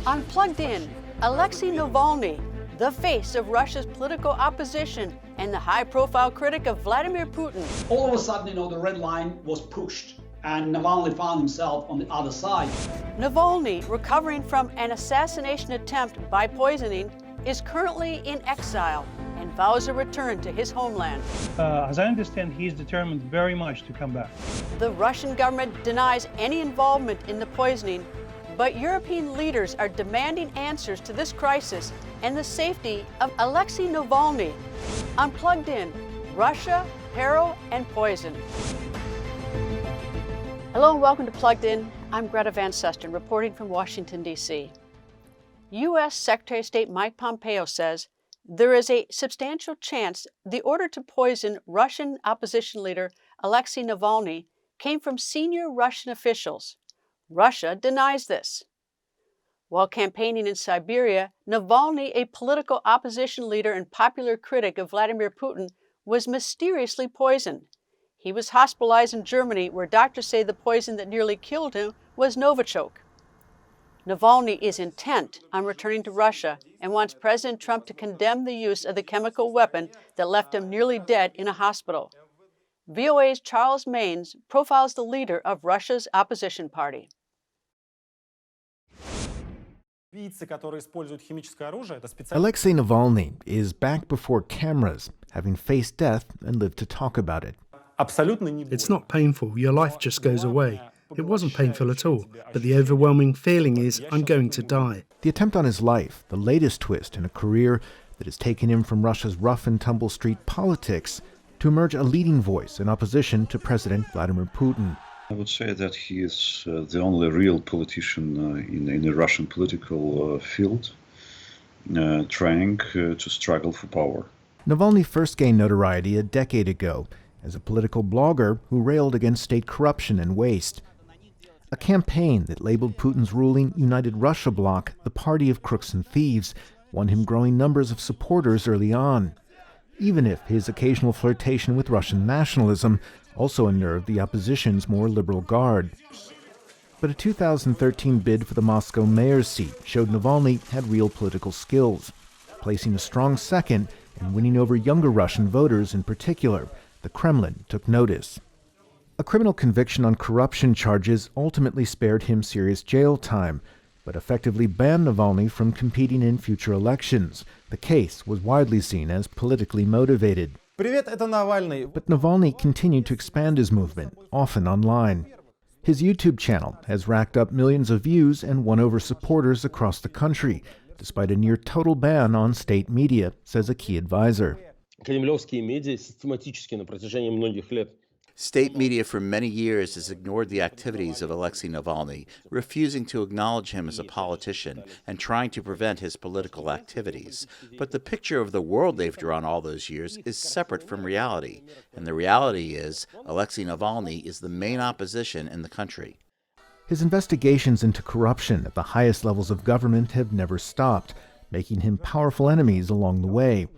On Plugged In, Alexei Navalny, the face of Russia's political opposition and the high-profile critic of Vladimir Putin. All of a sudden, the red line was pushed, and Navalny found himself on the other side. Navalny, recovering from an assassination attempt by poisoning, is currently in exile and vows a return to his homeland. As I understand, he is determined very much to come back. The Russian government denies any involvement in the poisoning, but European leaders are demanding answers to this crisis and the safety of Alexei Navalny. On Plugged In, Russia, Peril, and Poison. Hello and welcome to Plugged In. I'm Greta Van Susteren, reporting from Washington, D.C. U.S. Secretary of State Mike Pompeo says there is a substantial chance the order to poison Russian opposition leader Alexei Navalny came from senior Russian officials. Russia denies this. While campaigning in Siberia, Navalny, a political opposition leader and popular critic of Vladimir Putin, was mysteriously poisoned. He was hospitalized in Germany, where doctors say the poison that nearly killed him was Novichok. Navalny is intent on returning to Russia and wants President Trump to condemn the use of the chemical weapon that left him nearly dead in a hospital. VOA's Charles Maynes profiles the leader of Russia's opposition party. Alexei Navalny is back before cameras, having faced death and lived to talk about it. It's not painful, your life just goes away. It wasn't painful at all, but the overwhelming feeling is I'm going to die. The attempt on his life, the latest twist in a career that has taken him from Russia's rough-and-tumble street politics to emerge a leading voice in opposition to President Vladimir Putin. I would say that he is the only real politician in the Russian political field trying to struggle for power. Navalny first gained notoriety a decade ago as a political blogger who railed against state corruption and waste. A campaign that labeled Putin's ruling United Russia bloc the party of crooks and thieves won him growing numbers of supporters early on, even if his occasional flirtation with Russian nationalism also unnerved the opposition's more liberal guard. But a 2013 bid for the Moscow mayor's seat showed Navalny had real political skills, placing a strong second and winning over younger Russian voters in particular. The Kremlin took notice. A criminal conviction on corruption charges ultimately spared him serious jail time, but effectively banned Navalny from competing in future elections. The case was widely seen as politically motivated. But Navalny continued to expand his movement, often online. His YouTube channel has racked up millions of views and won over supporters across the country, despite a near-total ban on state media, says a key advisor. State media for many years has ignored the activities of Alexei Navalny, refusing to acknowledge him as a politician and trying to prevent his political activities. But the picture of the world they've drawn all those years is separate from reality. And the reality is Alexei Navalny is the main opposition in the country. His investigations into corruption at the highest levels of government have never stopped, making him powerful enemies along the way,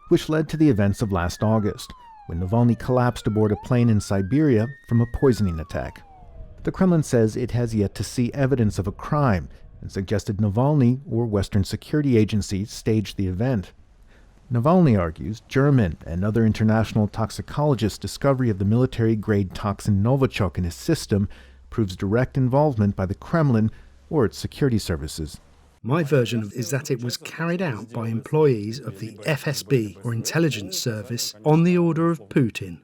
which led to the events of last August, when Navalny collapsed aboard a plane in Siberia from a poisoning attack. The Kremlin says it has yet to see evidence of a crime and suggested Navalny or Western security agencies staged the event. Navalny argues German and other international toxicologists' discovery of the military-grade toxin Novichok in his system proves direct involvement by the Kremlin or its security services. My version is that it was carried out by employees of the FSB, or intelligence service, on the order of Putin.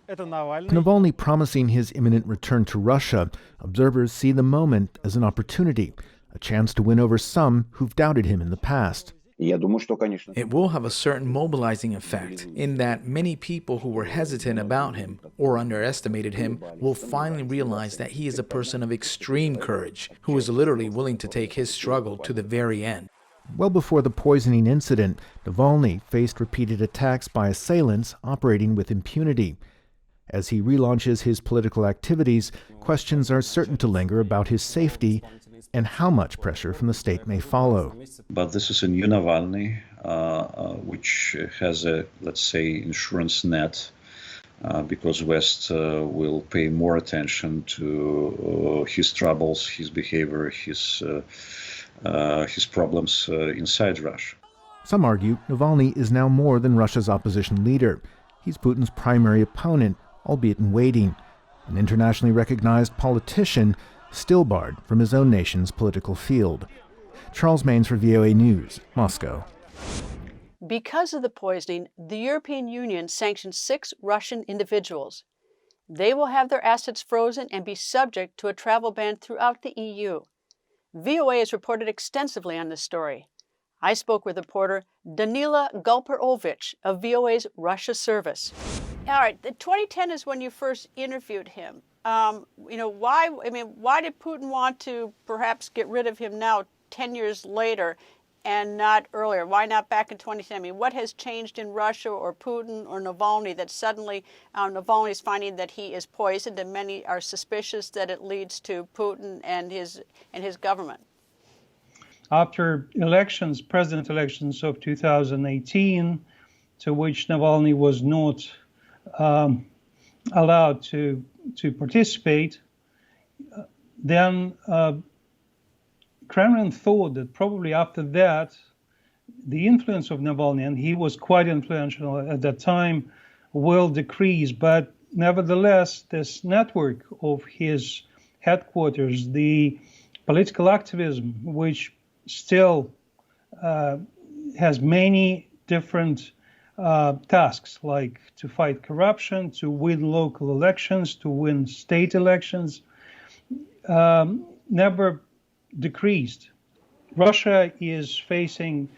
Navalny promising his imminent return to Russia, observers see the moment as an opportunity, a chance to win over some who've doubted him in the past. It will have a certain mobilizing effect in that many people who were hesitant about him or underestimated him will finally realize that he is a person of extreme courage who is literally willing to take his struggle to the very end. Well before the poisoning incident, Navalny faced repeated attacks by assailants operating with impunity. As he relaunches his political activities, questions are certain to linger about his safety and how much pressure from the state may follow. But this is a new Navalny, which has a, let's say, insurance net because West will pay more attention to his troubles, his behavior, his problems inside Russia. Some argue Navalny is now more than Russia's opposition leader. He's Putin's primary opponent, albeit in waiting, an internationally recognized politician still barred from his own nation's political field. Charles Maines for VOA News, Moscow. Because of the poisoning, the European Union sanctioned 6 Russian individuals. They will have their assets frozen and be subject to a travel ban throughout the EU. VOA has reported extensively on this story. I spoke with reporter Danila Gulperovich of VOA's Russia service. All right, 2010 is when you first interviewed him. Why did Putin want to perhaps get rid of him now, 10 years later, and not earlier? Why not back in 2010? I mean, what has changed in Russia or Putin or Navalny that suddenly Navalny is finding that he is poisoned, and many are suspicious that it leads to Putin and his government? After elections, president elections of 2018, to which Navalny was not allowed to participate, then Kremlin thought that probably after that, the influence of Navalny, and he was quite influential at that time, will decrease. But nevertheless, this network of his headquarters, the political activism, which still has many different tasks, like to fight corruption, to win local elections, to win state elections, never decreased. Russia is facing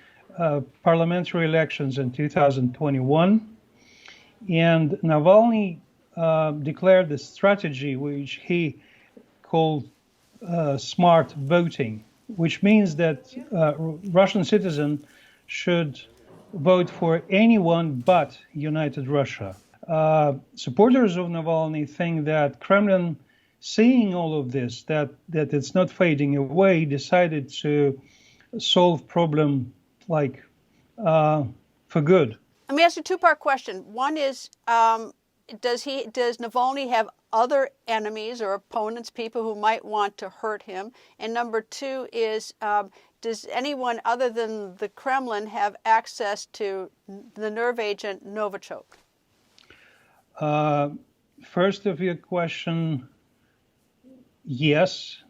parliamentary elections in 2021, and Navalny declared a strategy which he called smart voting, which means that Russian citizens should vote for anyone but United Russia. Supporters of Navalny think that Kremlin, seeing all of this, that it's not fading away, decided to solve problem for good. Let me ask you a two-part question. One is, does Navalny have other enemies or opponents, people who might want to hurt him? And number two is, does anyone other than the Kremlin have access to the nerve agent Novichok? First of your question, yes.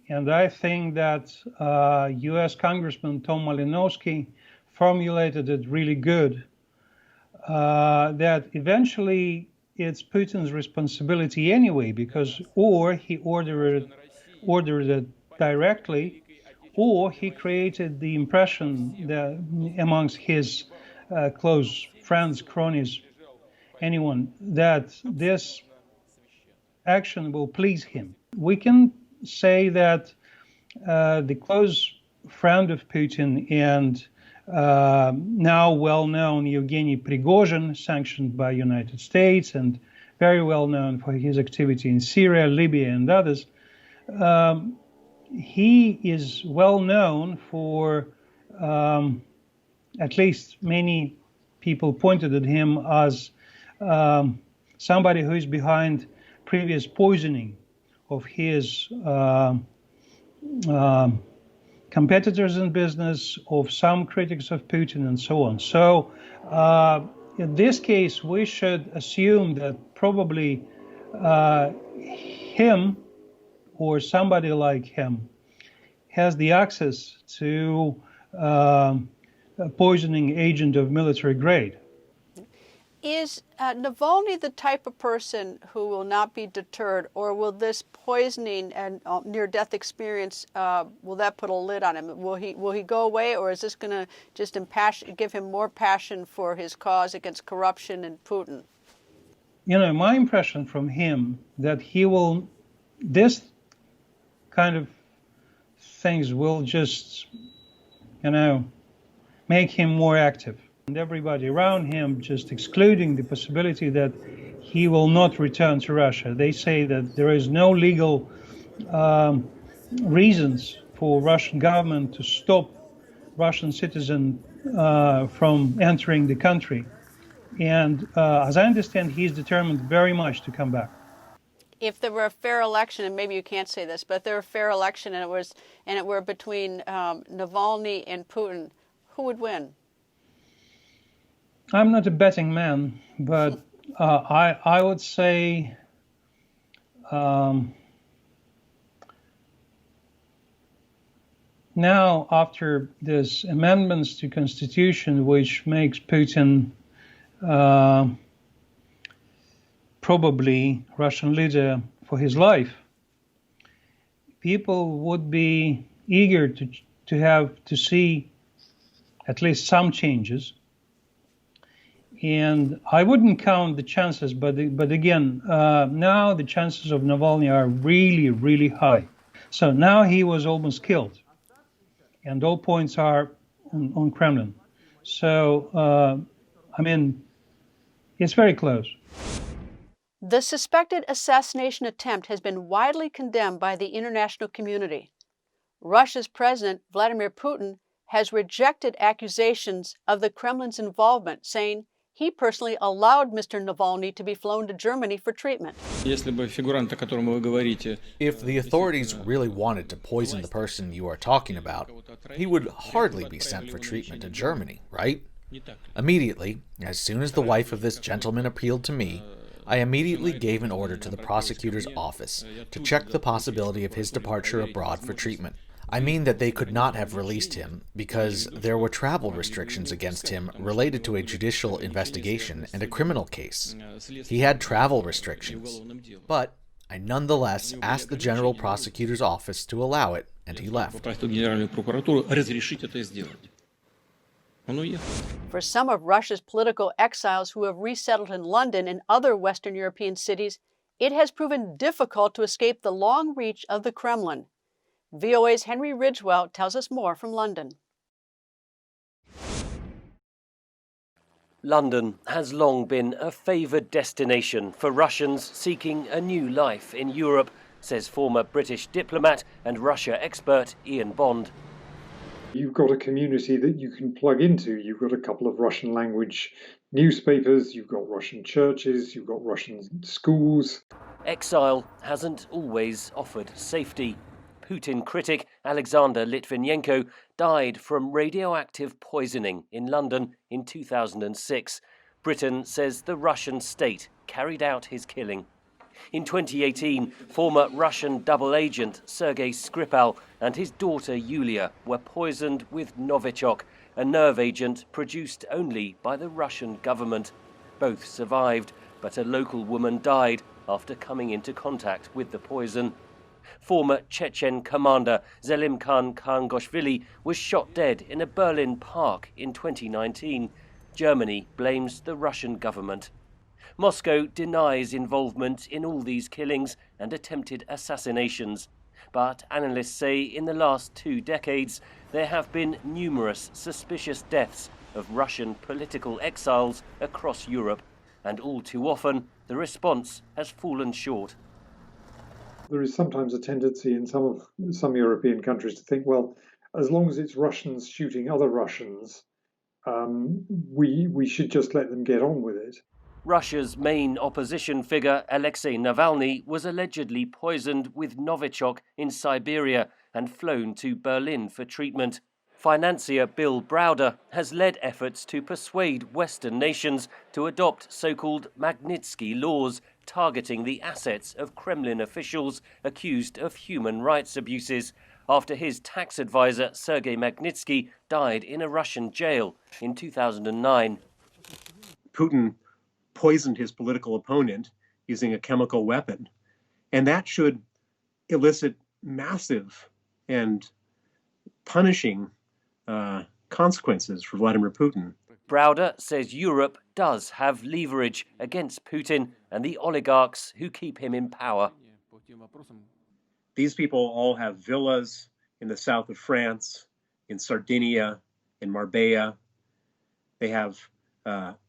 And I think that U.S. Congressman Tom Malinowski formulated it really good, that eventually it's Putin's responsibility anyway, because or he ordered it directly, or he created the impression that amongst his close friends, cronies, anyone, that this action will please him. We can say that the close friend of Putin and now well-known Yevgeny Prigozhin, sanctioned by United States and very well known for his activity in Syria, Libya, and others, he is well known for, at least many people pointed at him as somebody who is behind previous poisoning of his competitors in business, of some critics of Putin, and so on. So in this case, we should assume that probably him or somebody like him has the access to a poisoning agent of military grade. Is Navalny the type of person who will not be deterred, or will this poisoning and near-death experience, will that put a lid on him? Will he go away, or is this going to just give him more passion for his cause against corruption and Putin? You know, my impression from him that this kind of things will just, make him more active. And everybody around him just excluding the possibility that he will not return to Russia. They say that there is no legal reasons for Russian government to stop Russian citizens from entering the country. And as I understand, he's determined very much to come back. If there were a fair election, and maybe you can't say this, but if there were a fair election and it were between Navalny and Putin, who would win? I'm not a betting man, but I would say now, after this amendments to Constitution, which makes Putin probably Russian leader for his life, people would be eager to see at least some changes. And I wouldn't count the chances, but again, now the chances of Navalny are really, really high. So now he was almost killed, and all points are on Kremlin. So, I mean, it's very close. The suspected assassination attempt has been widely condemned by the international community. Russia's President, Vladimir Putin, has rejected accusations of the Kremlin's involvement, saying he personally allowed Mr. Navalny to be flown to Germany for treatment. If the authorities really wanted to poison the person you are talking about, he would hardly be sent for treatment to Germany, right? Immediately, as soon as the wife of this gentleman appealed to me, I immediately gave an order to the prosecutor's office to check the possibility of his departure abroad for treatment. I mean that they could not have released him because there were travel restrictions against him related to a judicial investigation and a criminal case. He had travel restrictions, but I nonetheless asked the General Prosecutor's office to allow it, and he left. For some of Russia's political exiles who have resettled in London and other Western European cities, it has proven difficult to escape the long reach of the Kremlin. VOA's Henry Ridgewell tells us more from London. London has long been a favoured destination for Russians seeking a new life in Europe, says former British diplomat and Russia expert Ian Bond. You've got a community that you can plug into. You've got a couple of Russian language newspapers, you've got Russian churches, you've got Russian schools. Exile hasn't always offered safety. Putin critic Alexander Litvinenko died from radioactive poisoning in London in 2006. Britain says the Russian state carried out his killing. In 2018, former Russian double agent Sergei Skripal and his daughter Yulia were poisoned with Novichok, a nerve agent produced only by the Russian government. Both survived, but a local woman died after coming into contact with the poison. Former Chechen commander Zelimkhan Khangoshvili was shot dead in a Berlin park in 2019. Germany blames the Russian government. Moscow denies involvement in all these killings and attempted assassinations. But analysts say in the last 2 decades there have been numerous suspicious deaths of Russian political exiles across Europe, and all too often the response has fallen short. There is sometimes a tendency in some European countries to think, well, as long as it's Russians shooting other Russians, we should just let them get on with it. Russia's main opposition figure, Alexei Navalny, was allegedly poisoned with Novichok in Siberia and flown to Berlin for treatment. Financier Bill Browder has led efforts to persuade Western nations to adopt so-called Magnitsky laws targeting the assets of Kremlin officials accused of human rights abuses, after his tax advisor Sergei Magnitsky died in a Russian jail in 2009. Putin poisoned his political opponent using a chemical weapon, and that should elicit massive and punishing consequences for Vladimir Putin. Browder says Europe does have leverage against Putin and the oligarchs who keep him in power. These people all have villas in the south of France, in Sardinia, in Marbella. They have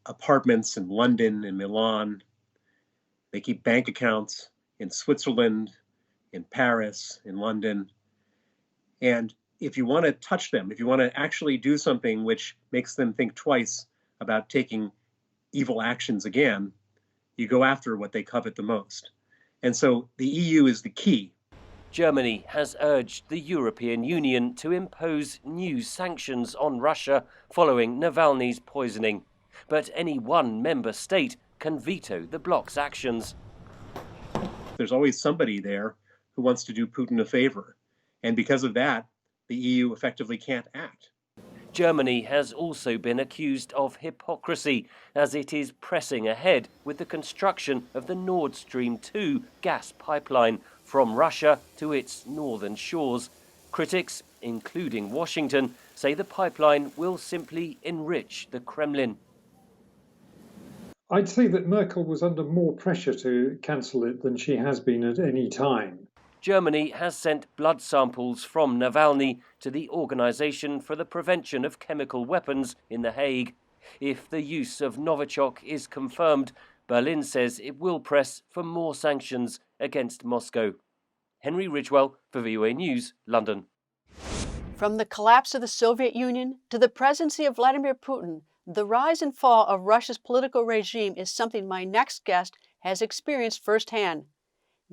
apartments in London and Milan. They keep bank accounts in Switzerland, in Paris, in London. And if you want to touch them, if you want to actually do something which makes them think twice about taking evil actions again, you go after what they covet the most. And so the EU is the key. Germany has urged the European Union to impose new sanctions on Russia following Navalny's poisoning. But any one member state can veto the bloc's actions. There's always somebody there who wants to do Putin a favor. And because of that, the EU effectively can't act. Germany has also been accused of hypocrisy as it is pressing ahead with the construction of the Nord Stream 2 gas pipeline from Russia to its northern shores. Critics, including Washington, say the pipeline will simply enrich the Kremlin. I'd say that Merkel was under more pressure to cancel it than she has been at any time. Germany has sent blood samples from Navalny to the Organisation for the Prevention of Chemical Weapons in The Hague. If the use of Novichok is confirmed, Berlin says it will press for more sanctions against Moscow. Henry Ridgewell for VOA News, London. From the collapse of the Soviet Union to the presidency of Vladimir Putin, the rise and fall of Russia's political regime is something my next guest has experienced firsthand.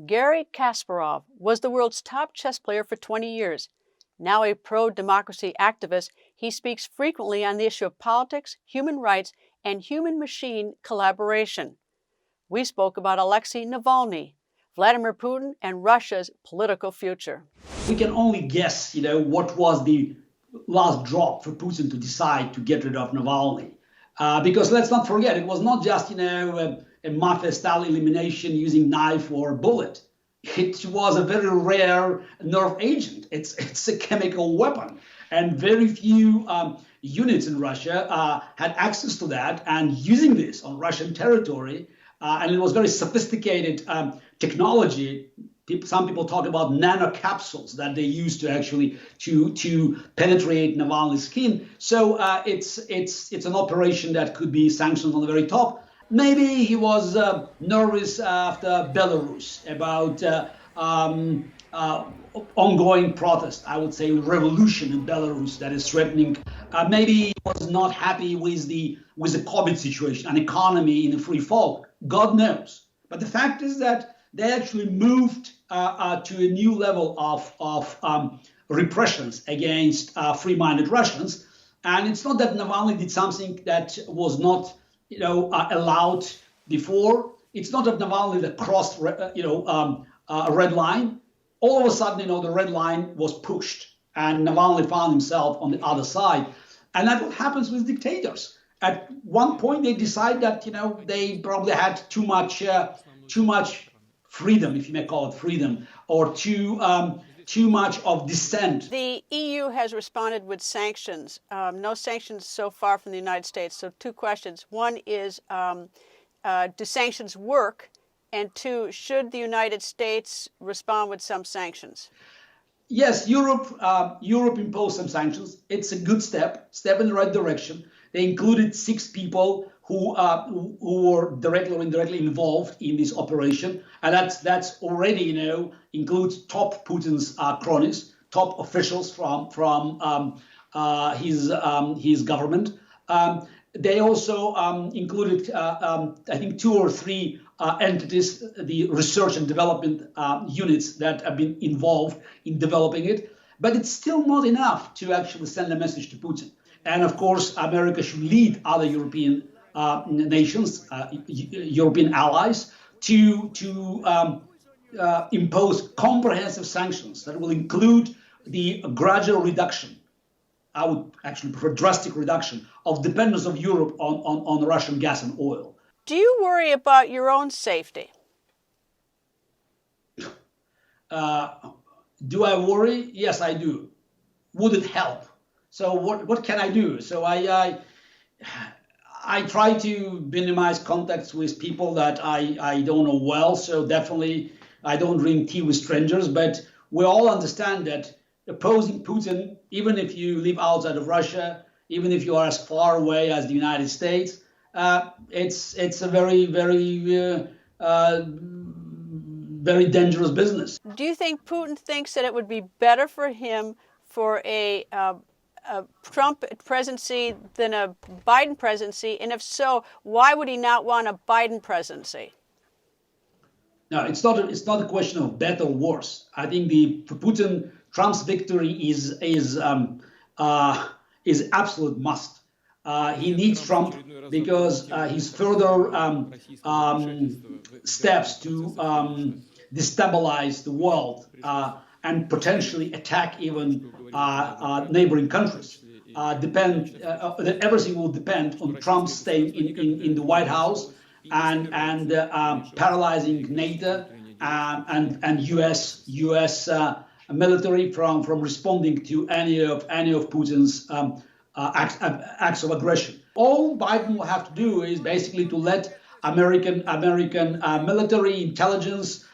Garry Kasparov was the world's top chess player for 20 years. Now a pro-democracy activist, he speaks frequently on the issue of politics, human rights, and human-machine collaboration. We spoke about Alexei Navalny, Vladimir Putin, and Russia's political future. We can only guess, what was the last drop for Putin to decide to get rid of Navalny. Because let's not forget, it was not just, a mafia-style elimination using knife or bullet. It was a very rare nerve agent. It's a chemical weapon. And very few units in Russia had access to that, and using this on Russian territory, and it was very sophisticated technology. Some people talk about nanocapsules that they used to actually to penetrate Navalny's skin. So it's an operation that could be sanctioned on the very top. Maybe he was nervous after Belarus about ongoing protest, I would say revolution in Belarus that is threatening. Maybe he was not happy with the COVID situation, an economy in a free fall. God knows. But the fact is that they actually moved to a new level of repressions against free-minded Russians. And it's not that Navalny did something that was not allowed before. It's not that Navalny that crossed, a red line. All of a sudden, the red line was pushed, and Navalny found himself on the other side. And that's what happens with dictators. At one point, they decide that they probably had too much freedom, if you may call it freedom, or too much of dissent. The EU has responded with sanctions. No sanctions so far from the United States. So two questions. One is, do sanctions work? And two, should the United States respond with some sanctions? Yes, Europe imposed some sanctions. It's a good step in the right direction. They included 6 people who were directly or indirectly involved in this operation, and that's already includes top Putin's cronies, top officials from his government. They also included, I think, 2 or 3 entities, the research and development units that have been involved in developing it. But it's still not enough to actually send a message to Putin. And of course, America should lead other European nations, European allies, to impose comprehensive sanctions that will include the gradual reduction, I would actually prefer drastic reduction, of dependence of Europe on Russian gas and oil. Do you worry about your own safety? Do I worry? Yes, I do. Would it help? So what can I do? So I try to minimize contacts with people that I don't know well. So definitely I don't drink tea with strangers. But we all understand that opposing Putin, even if you live outside of Russia, even if you are as far away as the United States, it's a very, very, very dangerous business. Do you think Putin thinks that it would be better for him for a a Trump presidency than a Biden presidency? And if so, why would he not want a Biden presidency? No, it's not a question of better or worse. I think for Putin, Trump's victory is absolute must. He needs Trump because his further steps to destabilize the world and potentially attack even neighboring countries everything will depend on Trump staying in the White House and paralyzing NATO and U.S. Military from responding to any of Putin's acts of aggression. All Biden will have to do is basically to let American military intelligence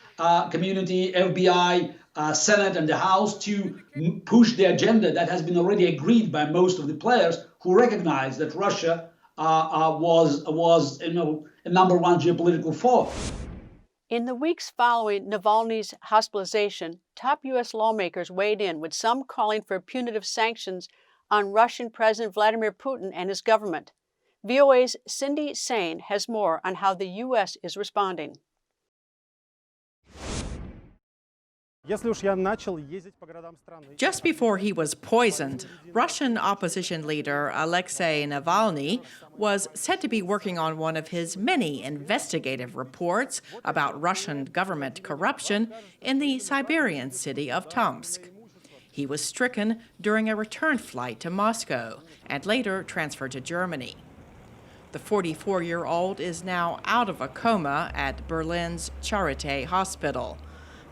community, FBI, Senate, and the House to push the agenda that has been already agreed by most of the players who recognize that Russia was a number one geopolitical force. In the weeks following Navalny's hospitalization, top U.S. lawmakers weighed in, with some calling for punitive sanctions on Russian President Vladimir Putin and his government. VOA's Cindy Sain has more on how the U.S. is responding. Just before he was poisoned, Russian opposition leader Alexei Navalny was said to be working on one of his many investigative reports about Russian government corruption in the Siberian city of Tomsk. He was stricken during a return flight to Moscow and later transferred to Germany. The 44-year-old is now out of a coma at Berlin's Charité hospital.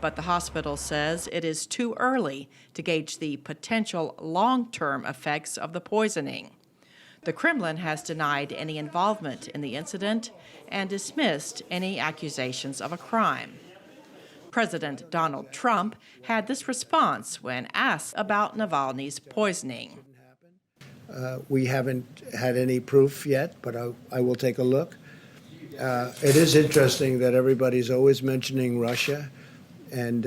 But the hospital says it is too early to gauge the potential long-term effects of the poisoning. The Kremlin has denied any involvement in the incident and dismissed any accusations of a crime. President Donald Trump had this response when asked about Navalny's poisoning. We haven't had any proof yet, but I will take a look. It is interesting that everybody's always mentioning Russia. And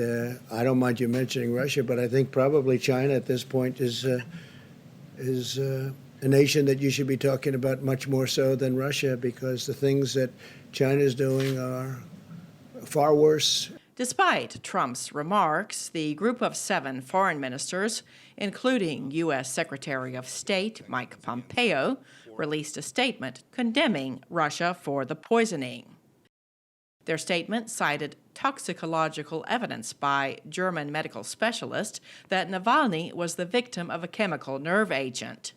I don't mind you mentioning Russia, but I think probably China at this point is a nation that you should be talking about much more so than Russia, because the things that China is doing are far worse. Despite Trump's remarks, the group of 7 foreign ministers, including U.S. Secretary of State Mike Pompeo, released a statement condemning Russia for the poisoning. Their statement cited toxicological evidence by German medical specialists that Navalny was the victim of a chemical nerve agent.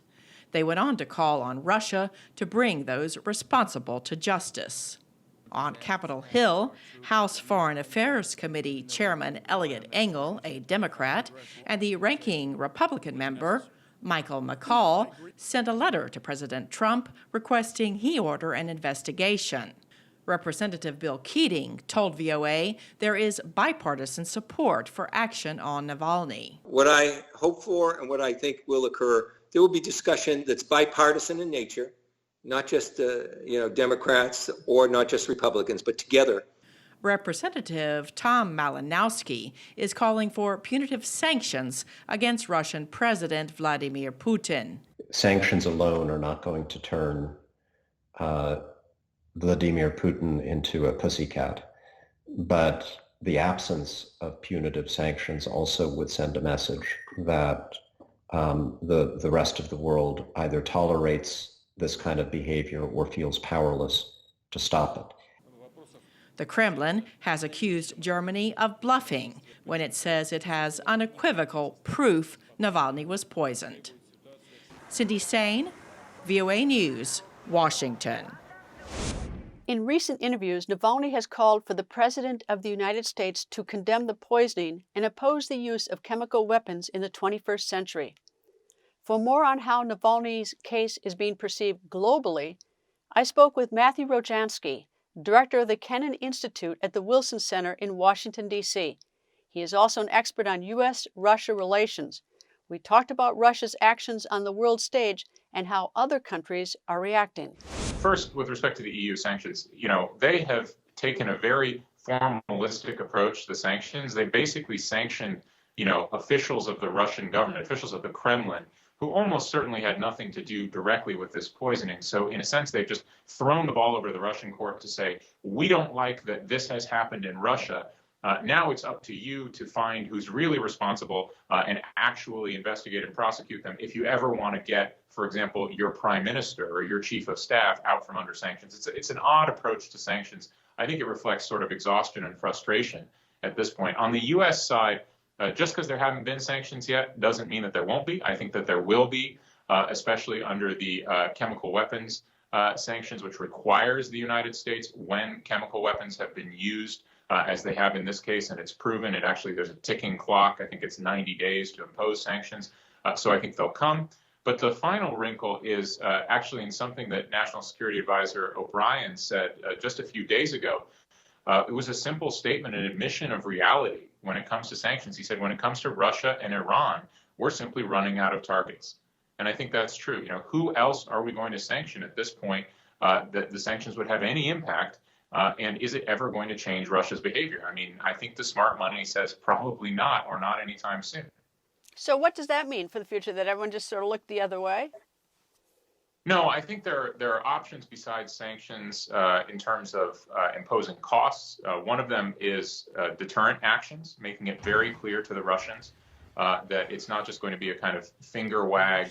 They went on to call on Russia to bring those responsible to justice. On Capitol Hill, House Foreign Affairs Committee Chairman Eliot Engel, a Democrat, and the ranking Republican member, Michael McCaul, sent a letter to President Trump requesting he order an investigation. Representative Bill Keating told VOA there is bipartisan support for action on Navalny. What I hope for and what I think will occur, there will be discussion that's bipartisan in nature, not just Democrats or not just Republicans, but together. Representative Tom Malinowski is calling for punitive sanctions against Russian President Vladimir Putin. Sanctions alone are not going to turn Vladimir Putin into a pussycat, but the absence of punitive sanctions also would send a message that the rest of the world either tolerates this kind of behavior or feels powerless to stop it. The Kremlin has accused Germany of bluffing when it says it has unequivocal proof Navalny was poisoned. Cindy Sain, VOA News, Washington. In recent interviews, Navalny has called for the President of the United States to condemn the poisoning and oppose the use of chemical weapons in the 21st century. For more on how Navalny's case is being perceived globally, I spoke with Matthew Rojansky, director of the Kennan Institute at the Wilson Center in Washington, D.C. He is also an expert on U.S.-Russia relations. We talked about Russia's actions on the world stage and how other countries are reacting. First, with respect to the EU sanctions, they have taken a very formalistic approach to the sanctions. They basically sanctioned, officials of the Russian government, officials of the Kremlin, who almost certainly had nothing to do directly with this poisoning. So in a sense, they've just thrown the ball over to the Russian court to say, we don't like that this has happened in Russia. Now it's up to you to find who's really responsible and actually investigate and prosecute them if you ever want to get, for example, your prime minister or your chief of staff out from under sanctions. It's an odd approach to sanctions. I think it reflects sort of exhaustion and frustration at this point. On the U.S. side, just because there haven't been sanctions yet doesn't mean that there won't be. I think that there will be, especially under the chemical weapons sanctions, which requires the United States, when chemical weapons have been used, as they have in this case, and it's proven. There's a ticking clock. I think it's 90 days to impose sanctions. So I think they'll come. But the final wrinkle is actually in something that National Security Advisor O'Brien said just a few days ago. It was a simple statement, an admission of reality when it comes to sanctions. He said, when it comes to Russia and Iran, we're simply running out of targets. And I think that's true. Who else are we going to sanction at this point that the sanctions would have any impact? And is it ever going to change Russia's behavior? I mean, I think the smart money says probably not, or not anytime soon. So what does that mean for the future, that everyone just sort of looked the other way? No, I think there are options besides sanctions in terms of imposing costs. One of them is deterrent actions, making it very clear to the Russians that it's not just going to be a kind of finger wag,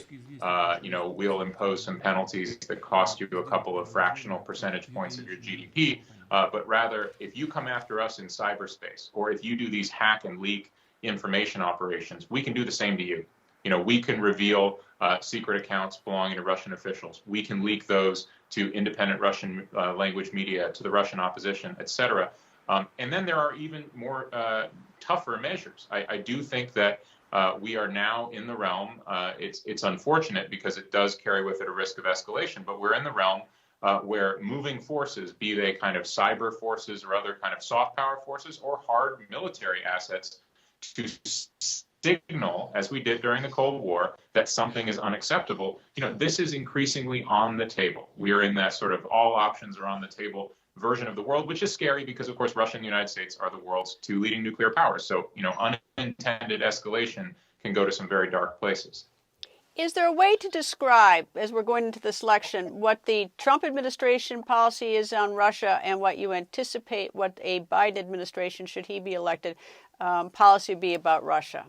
we'll impose some penalties that cost you a couple of fractional percentage points of your GDP, but rather, if you come after us in cyberspace, or if you do these hack and leak information operations, we can do the same to you. We can reveal secret accounts belonging to Russian officials. We can leak those to independent Russian language media, to the Russian opposition, etc. And then there are even more tougher measures. I do think that we are now in the realm, it's unfortunate because it does carry with it a risk of escalation, but we're in the realm where moving forces, be they kind of cyber forces or other kind of soft power forces or hard military assets, to signal, as we did during the Cold War, that something is unacceptable. This is increasingly on the table. We are in that sort of all options are on the table version of the world, which is scary because, of course, Russia and the United States are the world's two leading nuclear powers. So, unintended escalation can go to some very dark places. Is there a way to describe, as we're going into this election, what the Trump administration policy is on Russia and what you anticipate what a Biden administration, should he be elected, policy would be about Russia?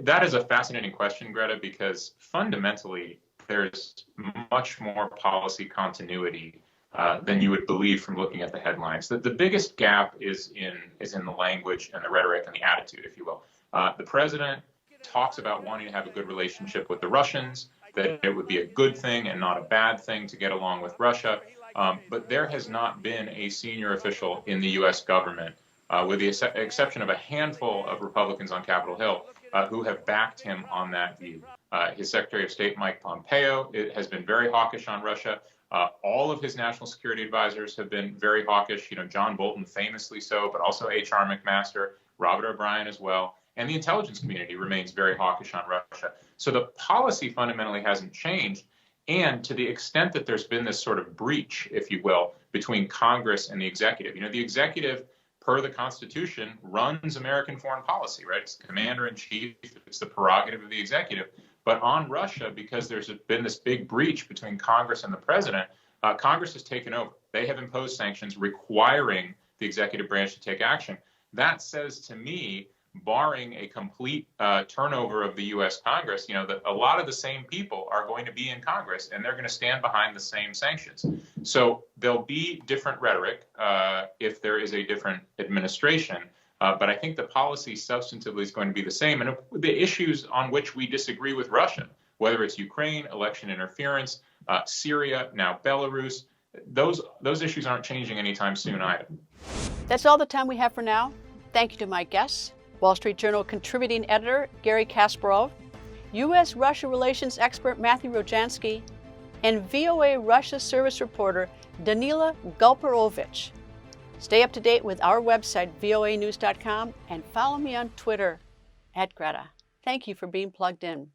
That is a fascinating question, Greta, because fundamentally there's much more policy continuity than you would believe from looking at the headlines. The biggest gap is in the language and the rhetoric and the attitude, if you will. The president talks about wanting to have a good relationship with the Russians, that it would be a good thing and not a bad thing to get along with Russia. But there has not been a senior official in the U.S. government, with the exception of a handful of Republicans on Capitol Hill, who have backed him on that view. His Secretary of State, Mike Pompeo, has been very hawkish on Russia. All of his national security advisors have been very hawkish, John Bolton famously so, but also H.R. McMaster, Robert O'Brien as well. And the intelligence community remains very hawkish on Russia. So the policy fundamentally hasn't changed. And to the extent that there's been this sort of breach, if you will, between Congress and the executive, the executive, per the Constitution, runs American foreign policy, right? It's the commander-in-chief, it's the prerogative of the executive. But on Russia, because there's been this big breach between Congress and the president, Congress has taken over. They have imposed sanctions requiring the executive branch to take action. That says to me, barring a complete turnover of the U.S. Congress, that a lot of the same people are going to be in Congress and they're going to stand behind the same sanctions. So there'll be different rhetoric if there is a different administration. But I think the policy substantively is going to be the same. And the issues on which we disagree with Russia, whether it's Ukraine, election interference, Syria, now Belarus, those issues aren't changing anytime soon either. That's all the time we have for now. Thank you to my guests, Wall Street Journal contributing editor Garry Kasparov, U.S.-Russia relations expert Matthew Rojansky, and VOA Russia service reporter Danila Gulperovich. Stay up to date with our website, voanews.com, and follow me on Twitter @Greta. Thank you for being plugged in.